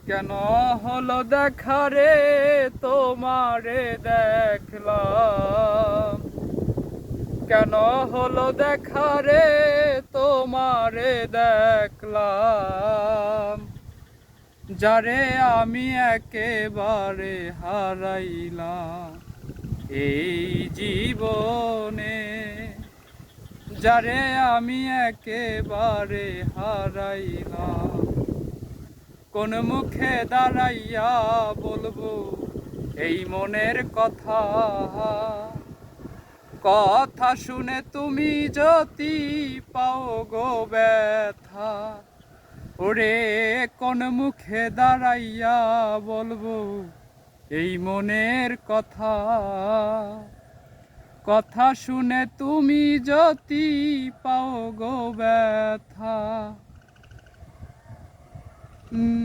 কেন হলো দেখা রে তোমারে দেখলাম, কেন হলো দেখা রে তোমারে দেখলাম, যারে আমি একেবারে হারাইলাম এই জীবনে, যারে আমি একেবারে হারাইলাম। কোন মুখে দাঁড়াইয়া বলবো এই মনের কথা, কথা শুনে তুমি যদি পাও গো ব্যথা, ওরে কোন মুখে দাঁড়াইয়া বলবো এই মনের কথা, কথা শুনে তুমি যদি পাও গো ব্যথা।